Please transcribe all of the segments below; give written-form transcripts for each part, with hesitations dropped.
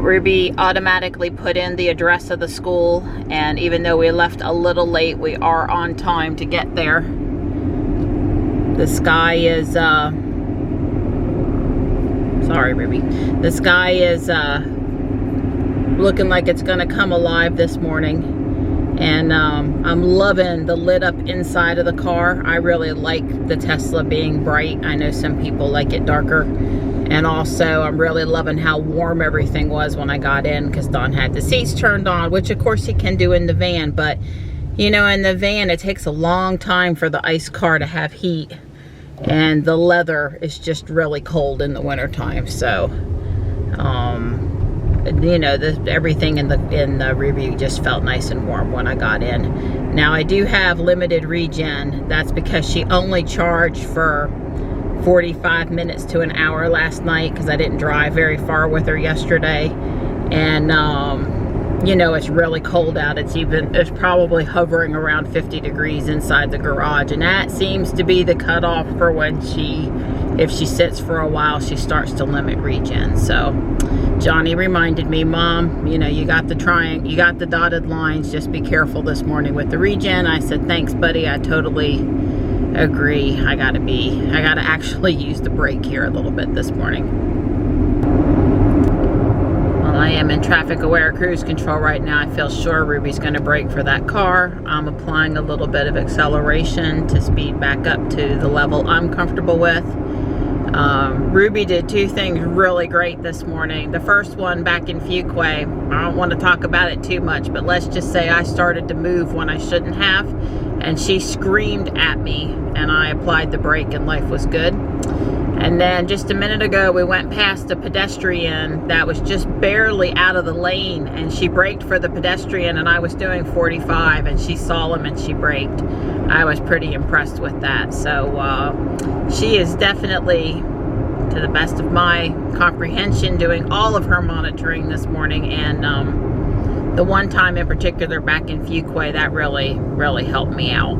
Ruby automatically put in the address of the school, and even though we left a little late, we are on time to get there. The sky is, sorry Ruby, the sky is looking like it's gonna come alive this morning. And I'm loving the lit up inside of the car. I really like the Tesla being bright. I know some people like it darker. And also I'm really loving how warm everything was when I got in, because Don had the seats turned on, which of course he can do in the van. But you know, in the van it takes a long time for the ICE car to have heat. And the leather is just really cold in the wintertime. So you know, everything in the Ruby just felt nice and warm when I got in. Now I do have limited regen. That's because she only charged for 45 minutes to an hour last night, because I didn't drive very far with her yesterday. And you know, it's really cold out. It's probably hovering around 50 degrees inside the garage, and that seems to be the cutoff for when if she sits for a while, she starts to limit regen. So Johnny reminded me, Mom, you know, you got the dotted lines, just be careful this morning with the regen. I said, thanks buddy, I totally agree. I gotta actually use the brake here a little bit this morning. Well, I am in traffic aware cruise control right now. I feel sure Ruby's gonna brake for that car. I'm applying a little bit of acceleration to speed back up to the level I'm comfortable with. Ruby did two things really great this morning. The first one back in Fuquay, I don't want to talk about it too much, but let's just say I started to move when I shouldn't have, and she screamed at me, and I applied the brake and life was good. And then just a minute ago, we went past a pedestrian that was just barely out of the lane, and she braked for the pedestrian, and I was doing 45, and she saw him and she braked. I was pretty impressed with that. So she is definitely, to the best of my comprehension, doing all of her monitoring this morning. And the one time in particular back in Fuquay, that really helped me out.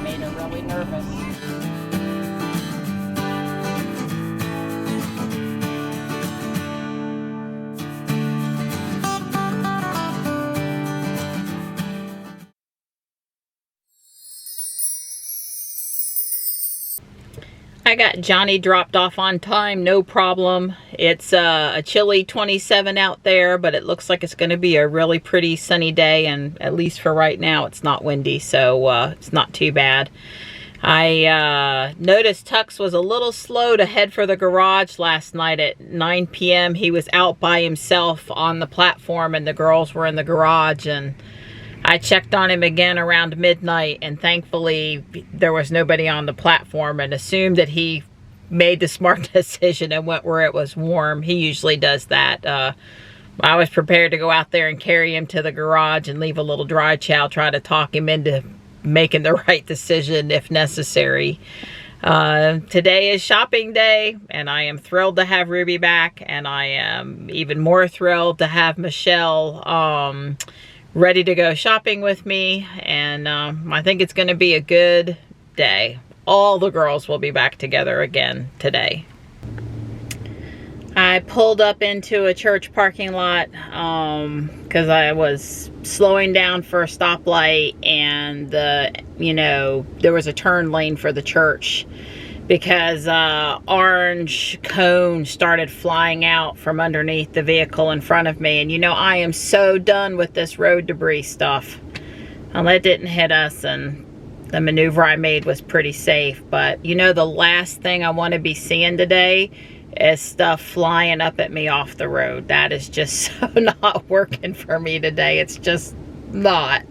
Made her really nervous. I got Johnny dropped off on time, no problem. It's a chilly 27 out there, but it looks like it's going to be a really pretty sunny day, and at least for right now it's not windy, so it's not too bad. I noticed Tux was a little slow to head for the garage last night at 9 p.m. He was out by himself on the platform and the girls were in the garage, and I checked on him again around midnight, and thankfully there was nobody on the platform, and assumed that he made the smart decision and went where it was warm. He usually does that. I was prepared to go out there and carry him to the garage and leave a little dry chow, try to talk him into making the right decision if necessary. Today is shopping day, and I am thrilled to have Ruby back, and I am even more thrilled to have Michelle ready to go shopping with me, and I think it's going to be a good day. All the girls will be back together again today. I pulled up into a church parking lot because I was slowing down for a stoplight, and there was a turn lane for the church, because orange cone started flying out from underneath the vehicle in front of me. And you know, I am so done with this road debris stuff. Well, it didn't hit us, and the maneuver I made was pretty safe. But you know, the last thing I want to be seeing today is stuff flying up at me off the road. That is just so not working for me today. It's just not.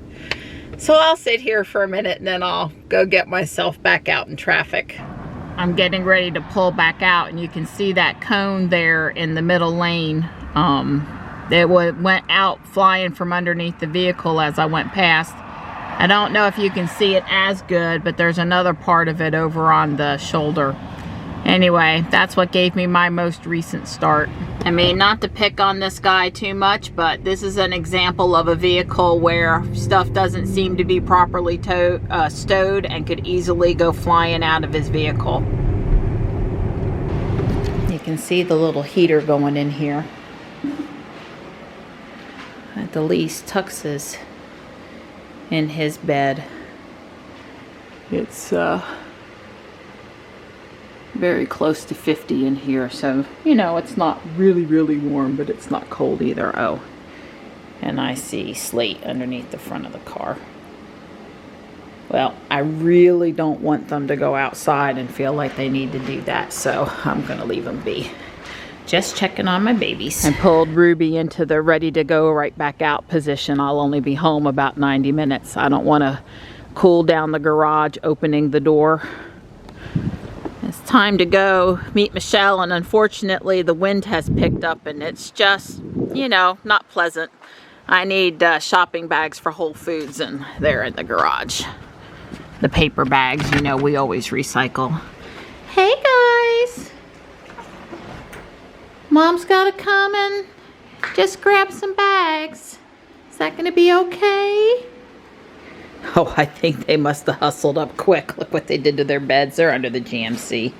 So I'll sit here for a minute, and then I'll go get myself back out in traffic. I'm getting ready to pull back out, and you can see that cone there in the middle lane. It went out flying from underneath the vehicle as I went past. I don't know if you can see it as good, but there's another part of it over on the shoulder. Anyway, that's what gave me my most recent start. I mean, not to pick on this guy too much, but this is an example of a vehicle where stuff doesn't seem to be properly stowed and could easily go flying out of his vehicle. You can see the little heater going in here. At the least, Tux is in his bed. It's very close to 50 in here, so you know it's not really warm, but it's not cold either. Oh, and I see slate underneath the front of the car. Well, I really don't want them to go outside and feel like they need to do that, so I'm gonna leave them be. Just checking on my babies. I pulled Ruby into the ready to go right back out position. I'll only be home about 90 minutes. I don't want to cool down the garage opening the door. It's time to go meet Michelle, and unfortunately the wind has picked up and it's just, you know, not pleasant. I need shopping bags for Whole Foods, and they're in the garage. The paper bags, you know, we always recycle. Hey guys! Mom's gotta come and just grab some bags. Is that gonna be okay? Oh, I think they must have hustled up quick. Look what they did to their beds. They're under the GMC.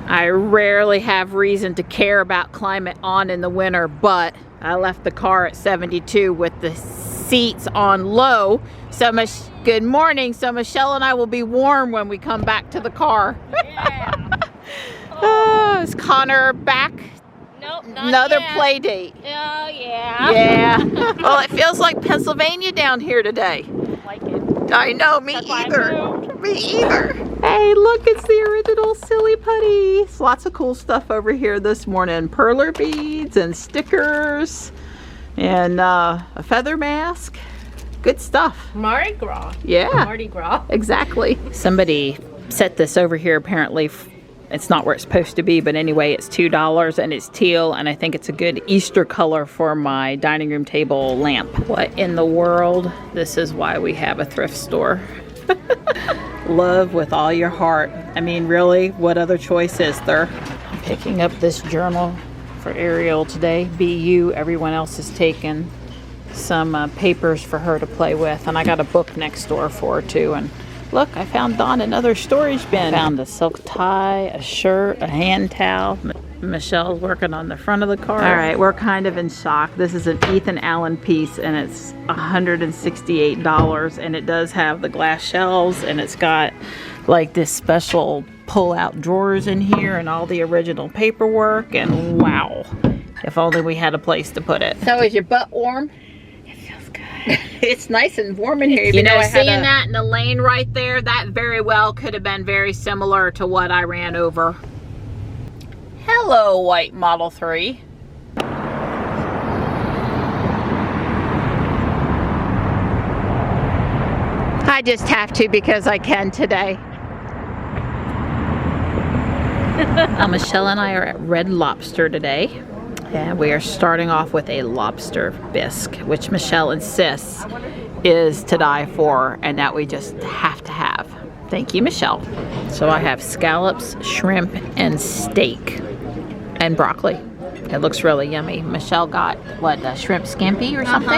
I rarely have reason to care about climate on in the winter, but I left the car at 72 with the seats on low. So good morning. So Michelle and I will be warm when we come back to the car. Yeah. Oh, is Connor back? Nope, not Another yet. play date. Oh, yeah. Yeah. Well, it feels like Pennsylvania down here today. Like it. I know, me That's why I either. moved. Me either. Hey, look, it's the original Silly Putty. Lots of cool stuff over here this morning. Perler beads and stickers and a feather mask. Good stuff. Mardi Gras. Yeah. Mardi Gras. Exactly. Somebody set this over here apparently. It's not where it's supposed to be, but anyway, it's $2 and it's teal, and I think it's a good Easter color for my dining room table lamp. What in the world? This is why we have a thrift store. Love with all your heart. I mean, really, what other choice is there? I'm picking up this journal for Ariel today. BU, everyone else has taken some papers for her to play with, and I got a book next door for her too. And look, I found Dawn another storage bin. Found a silk tie, a shirt, a hand towel. Michelle's working on the front of the car. All right, we're kind of in shock. This is an Ethan Allen piece, and it's $168, and it does have the glass shelves, and it's got like this special pull-out drawers in here and all the original paperwork, and wow, if only we had a place to put it. So is your butt warm? It's nice and warm in here. You know, seeing that in the lane right there, that very well could have been very similar to what I ran over. Hello, white Model 3. I just have to because I can today. Michelle and I are at Red Lobster today. And we are starting off with a lobster bisque, which Michelle insists is to die for and that we just have to have. Thank you, Michelle. So I have scallops, shrimp, and steak, and broccoli. It looks really yummy. Michelle got, what, a shrimp scampi or something?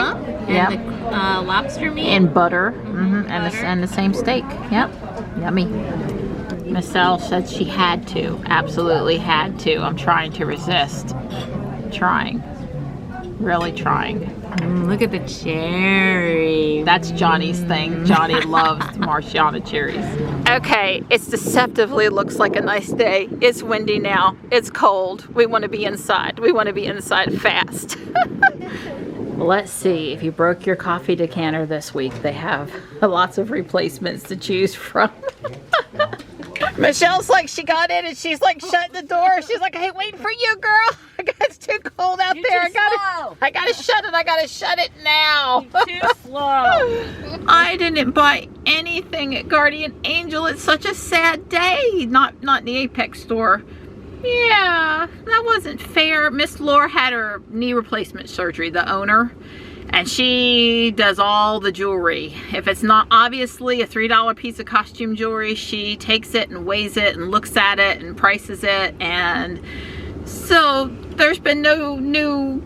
Yeah. And the lobster meat. And butter. Butter. And the same steak. Yep. Yummy. Michelle said she had to. Absolutely had to. I'm trying to resist. Trying. Really trying. Look at the cherry. That's Johnny's thing. Johnny loves Marciana cherries. Okay, it's deceptively looks like a nice day. It's windy now. It's cold. We want to be inside. We want to be inside fast. Let's see. If you broke your coffee decanter this week, they have lots of replacements to choose from. Michelle's like, she got in and she's like shutting the door. She's like, hey, waiting for you, girl. It's too cold out there. I gotta shut it. I gotta shut it now. You're too slow. I didn't buy anything at Guardian Angel. It's such a sad day. Not in the Apex store. Yeah, that wasn't fair. Miss Laura had her knee replacement surgery, the owner. And she does all the jewelry. If it's not obviously a $3 piece of costume jewelry, she takes it and weighs it and looks at it and prices it. And so there's been no new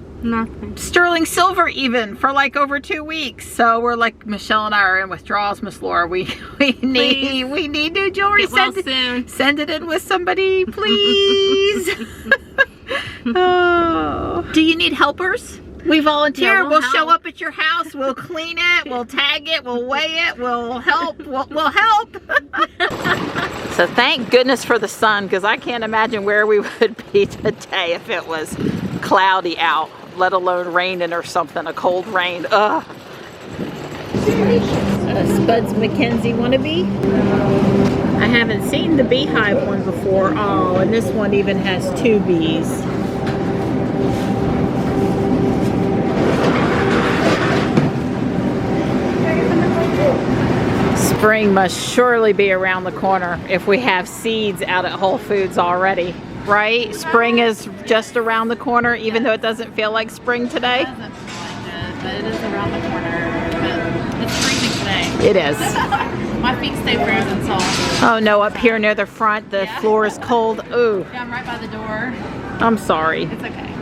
sterling silver even for like over 2 weeks. So we're like, Michelle and I are in withdrawals, Miss Laura. We need new jewelry. Send it in with somebody, please. Oh. Do you need helpers? We volunteer. Yeah, we'll show up at your house. We'll clean it. We'll tag it. We'll weigh it. We'll help. We'll help. So thank goodness for the sun, because I can't imagine where we would be today if it was cloudy out, let alone raining or something, a cold rain. Ugh. Spuds Mackenzie wannabe. I haven't seen the beehive one before. Oh, and this one even has 2 bees. Spring must surely be around the corner if we have seeds out at Whole Foods already, right? Spring is just around the corner, even though it doesn't feel like spring today. It doesn't feel like it, but it is around the corner. But it's freezing today. It is. My feet stay frozen, so. Oh no, up here near the front, the floor is cold. Ooh. Yeah, I'm right by the door. I'm sorry. It's okay.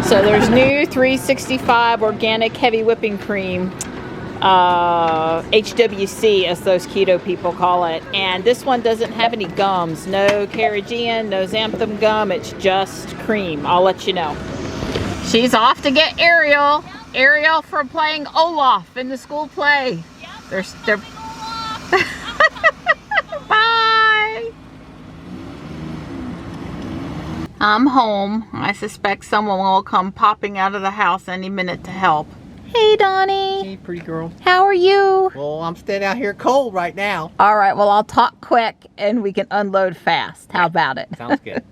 So there's new 365 organic heavy whipping cream. HWC, as those keto people call it, and this one doesn't have any gums, no carrageenan, no xanthan gum, it's just cream. I'll let you know. She's off to get Ariel. Ariel for playing Olaf in the school play. They're Bye. I'm home. I suspect someone will come popping out of the house any minute to help. Hey, Donnie. Hey, pretty girl. How are you? Well, I'm standing out here cold right now. All right, well, I'll talk quick and we can unload fast. How about it? Sounds good.